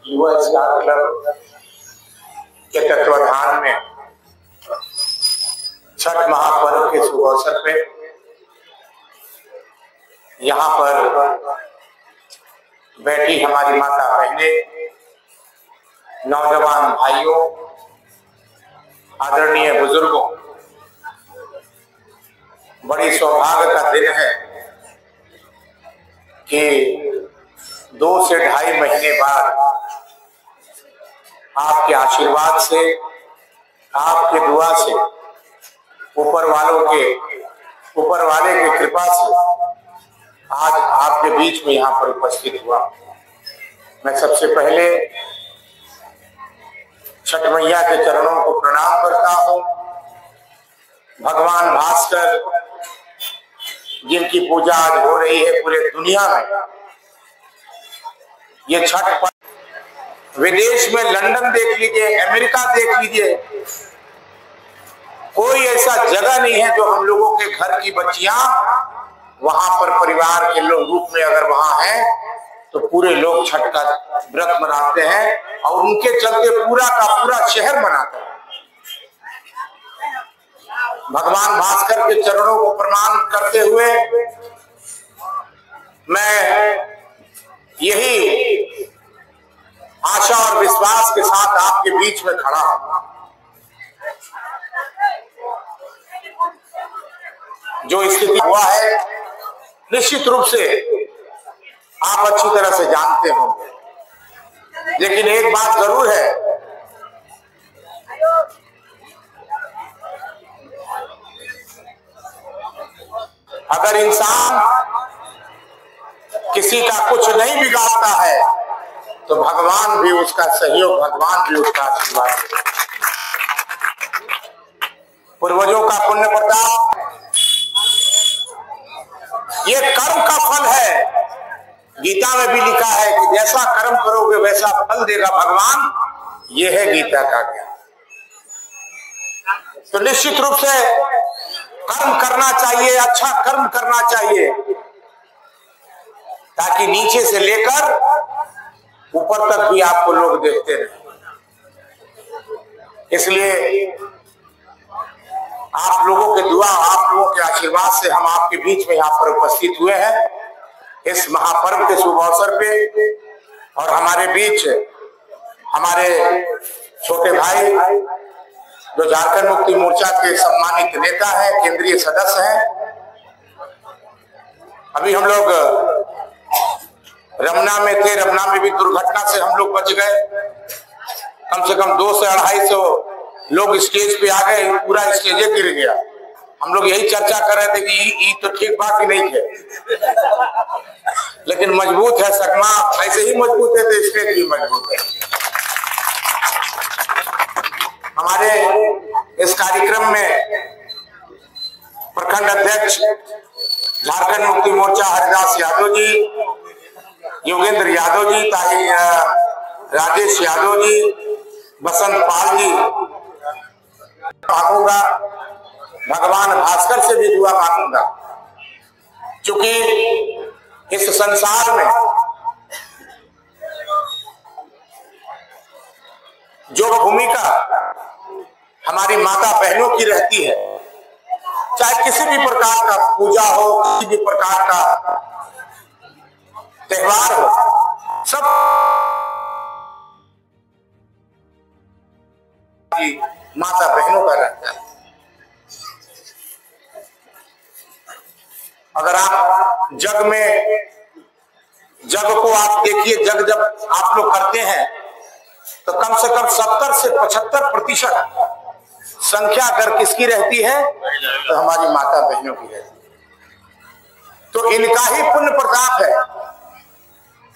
युवा star club के तत्वाधान में छठ महापर्व के शुभ अवसर पे यहाँ पर बैठी हमारी माता बहनें, नौजवान भाइयों, आदरणीय बुजुर्गों, बड़ी सौभाग्य का दिन है कि 2 से ढाई महीने बाद आपके आशीर्वाद से, आपके दुआ से, ऊपर वाले की कृपा से आज आपके बीच में यहाँ पर उपस्थित हुआ। मैं सबसे पहले छठ मैया के चरणों को प्रणाम करता हूँ। भगवान भास्कर जिनकी पूजा आज हो रही है पूरे दुनिया में, ये छठ पर्व विदेश में लंदन देख लीजिए, अमेरिका देख लीजिए, कोई ऐसा जगह नहीं है जो हम लोगों के घर की बच्चियां वहां पर परिवार के रूप में अगर वहां हैं तो पूरे लोग छठ का व्रत मनाते हैं और उनके चलते पूरा का पूरा शहर मनाता है। भगवान भास्कर के चरणों को प्रणाम करते हुए मैं यही आशा और विश्वास के साथ आपके बीच में खड़ा हूं। जो स्थिति हुआ है निश्चित रूप से आप अच्छी तरह से जानते होंगे, लेकिन एक बात जरूर है, अगर इंसान किसी का कुछ नहीं बिगाड़ता है तो भगवान भी उसका सहयोग, भगवान भी उसका आशीर्वाद देता है। पूर्वजों का पुण्य प्रताप ये कर्म का फल है। गीता में भी लिखा है कि जैसा कर्म करोगे वैसा फल देगा भगवान। ये है गीता का ज्ञान। तो निश्चित रूप से कर्म करना चाहिए, अच्छा कर्म करना चाहिए, ताकि नीचे से लेकर ऊपर तक भी आपको लोग देखते रहे। इसलिए आप लोगों के दुआ, आप लोगों के आशीर्वाद से हम आपके बीच में यहाँ पर उपस्थित हुए हैं इस महापर्व के शुभ अवसर पे। और हमारे बीच हमारे छोटे भाई जो झारखंड मुक्ति मोर्चा के सम्मानित नेता हैं, केंद्रीय सदस्य हैं। अभी हम लोग रमना में थे, रमना में भी दुर्घटना से हम लोग बच गए। कम से कम 200 से 250 लोग स्टेज पे आ गए, पूरा स्टेज गिर गया। हम लोग यही चर्चा कर रहे थे कि ये तो ठीक बात ही नहीं है, लेकिन मजबूत है सकमा, ऐसे ही मजबूत है तो स्टेज भी मजबूत है। हमारे इस कार्यक्रम में प्रखंड अध्यक्ष झारखंड मुक्ति मोर्चा हरिदास यादव जी, योगेंद्र यादव जी, राजेश यादव जी, बसंत पाल जी, मांगूंगा भगवान भास्कर से भी दुआ मांगूंगा, क्योंकि इस संसार में जो भूमिका हमारी माता बहनों की रहती है, चाहे किसी भी प्रकार का पूजा हो, किसी भी प्रकार का त्योहार हो, सब माता बहनों का रहता है। अगर आप जग को आप देखिए, जग जब आप लोग करते हैं तो कम से कम 70 से 75% संख्या अगर किसकी रहती है तो हमारी माता बहनों की रहती है। तो इनका ही पुण्य प्रताप है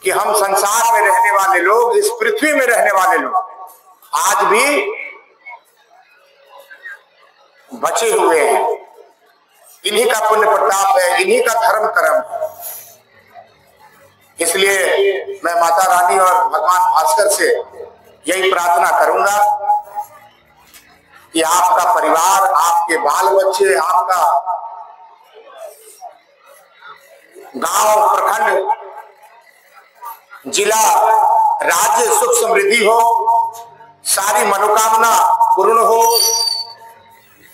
कि हम संसार में रहने वाले लोग, इस पृथ्वी में रहने वाले लोग आज भी बचे हुए हैं। इन्हीं का पुण्य प्रताप है, इन्हीं का धर्म कर्म है। इसलिए मैं माता रानी और भगवान भास्कर से यही प्रार्थना करूंगा कि आपका परिवार, आपके बाल बच्चे, आपका गांव, प्रखंड, जिला राज्य सुख समृद्धि हो, सारी मनोकामना पूर्ण हो,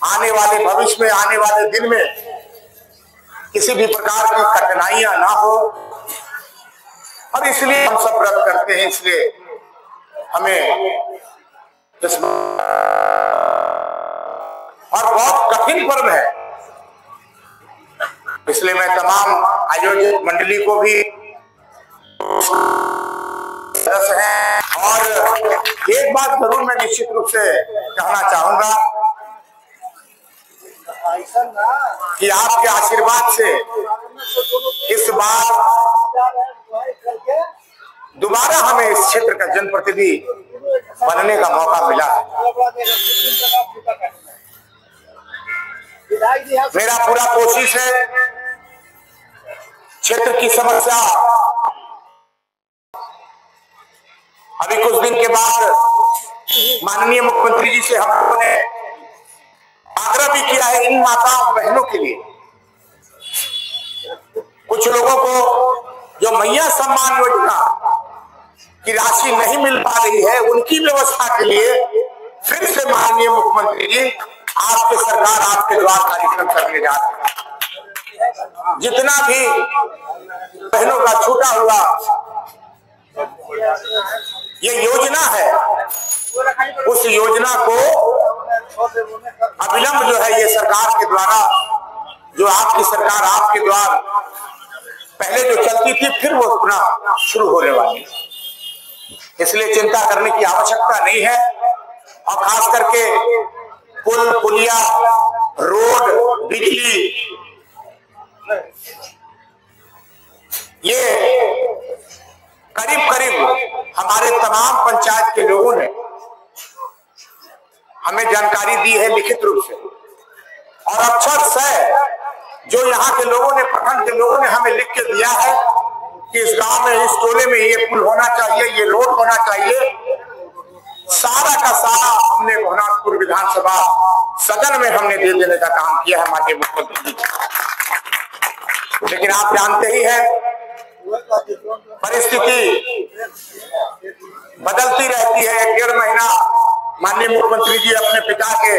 आने वाले भविष्य में, आने वाले दिन में किसी भी प्रकार की कठिनाइयां ना हो। और इसलिए हम सब व्रत करते हैं। इसलिए हमें और बहुत कठिन पर्व है, इसलिए मैं तमाम आयोजक मंडली को भी है और एक बात जरूर मैं निश्चित रूप से कहना चाहूंगा कि आपके आशीर्वाद से इस बार दोबारा हमें इस क्षेत्र का जनप्रतिनिधि बनने का मौका मिला है। मेरा पूरा कोशिश है क्षेत्र की समस्या, अभी कुछ दिन के बाद माननीय मुख्यमंत्री जी से हम लोगों ने आग्रह भी किया है इन माताओं बहनों के लिए, कुछ लोगों को जो मैया सम्मान योजना की राशि नहीं मिल पा रही है, उनकी व्यवस्था के लिए फिर से माननीय मुख्यमंत्री जी आपके सरकार आपके द्वार कार्यक्रम करने जा रहे हैं। जितना भी बहनों का छूटा हुआ ये योजना है, उस योजना को अविलंब जो है ये सरकार के द्वारा, जो आपकी सरकार आपके द्वार पहले जो चलती थी फिर वो पुनः शुरू होने वाली है। इसलिए चिंता करने की आवश्यकता नहीं है। और खास करके पुल पुलिया, रोड, बिजली, ये करीब करीब हमारे तमाम पंचायत के लोगों ने हमें जानकारी दी है लिखित रूप से, और अक्षर से जो यहाँ के लोगों ने, प्रखंड के लोगों ने हमें लिख के दिया है कि इस गांव में, इस टोले में ये पुल होना चाहिए, ये रोड होना चाहिए, सारा का सारा हमने भवनाथपुर विधानसभा सदन में हमने दे देने का काम किया है माननीय मुख्यमंत्री जी। लेकिन आप जानते ही हैं परिस्थिति बदलती रहती है। 1.5 महीना माननीय मुख्यमंत्री जी अपने पिता के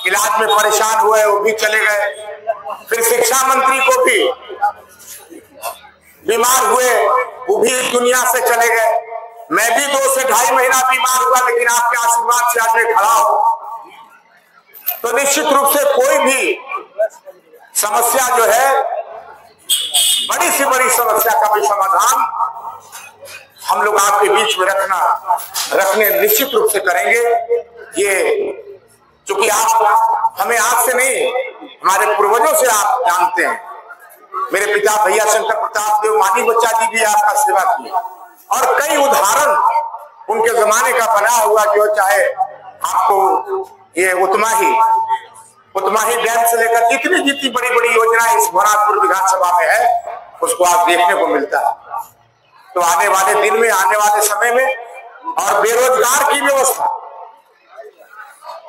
इलाज में परेशान हुए, वो भी चले गए। फिर शिक्षा मंत्री को भी बीमार हुए, वो भी दुनिया से चले गए। मैं भी 2 से 2.5 महीना बीमार हुआ, लेकिन आपके आशीर्वाद से आज मैं खड़ा हूं। तो निश्चित रूप से कोई भी समस्या जो है, बड़ी से बड़ी समस्या का भी समाधान हम लोग आपके बीच में रखने निश्चित रूप से करेंगे। ये चूंकि आप हमें आज से नहीं, हमारे पूर्वजों से आप जानते हैं। मेरे पिता भैया शंकर प्रताप देव मानी बच्चा जी भी आपका सेवा किए, और कई उदाहरण उनके जमाने का बना हुआ, जो चाहे आपको ये उतमाही डैम से लेकर जितनी बड़ी बड़ी योजना इस भवनाथपुर विधानसभा में है, उसको आप देखने को मिलता है। तो आने वाले दिन में, आने वाले समय में, और बेरोजगार की व्यवस्था,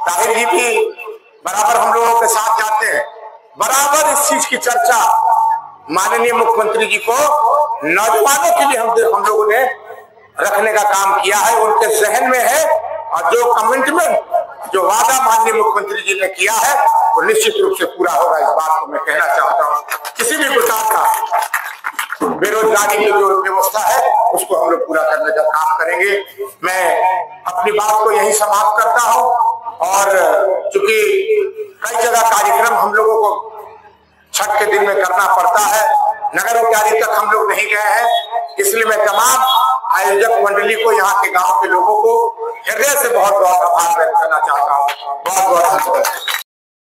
ताहिर जी भी बराबर हम लोगों के साथ जाते हैं, बराबर इस चीज की चर्चा माननीय मुख्यमंत्री जी को नौजवानों के लिए हम लोगों ने रखने का काम किया है। उनके जहन में है, और जो कमिटमेंट, जो वादा माननीय मुख्यमंत्री जी ने किया है, वो निश्चित रूप से पूरा होगा। इस बात को मैं कहना चाहता हूँ। किसी भी प्रकार का बेरोजगारी की जो व्यवस्था है, उसको हम लोग पूरा करने का काम करेंगे। मैं अपनी बात को यही समाप्त करता हूँ। और चूंकि कई जगह कार्यक्रम हम लोगों को छठ के दिन में करना पड़ता है, नगर मुख्यालय तक हम लोग नहीं गए हैं, इसलिए मैं तमाम आयोजक मंडली को, यहाँ के गांव के लोगों को हृदय से बहुत बहुत आभार व्यक्त करना चाहता हूँ। बहुत बहुत धन्यवाद।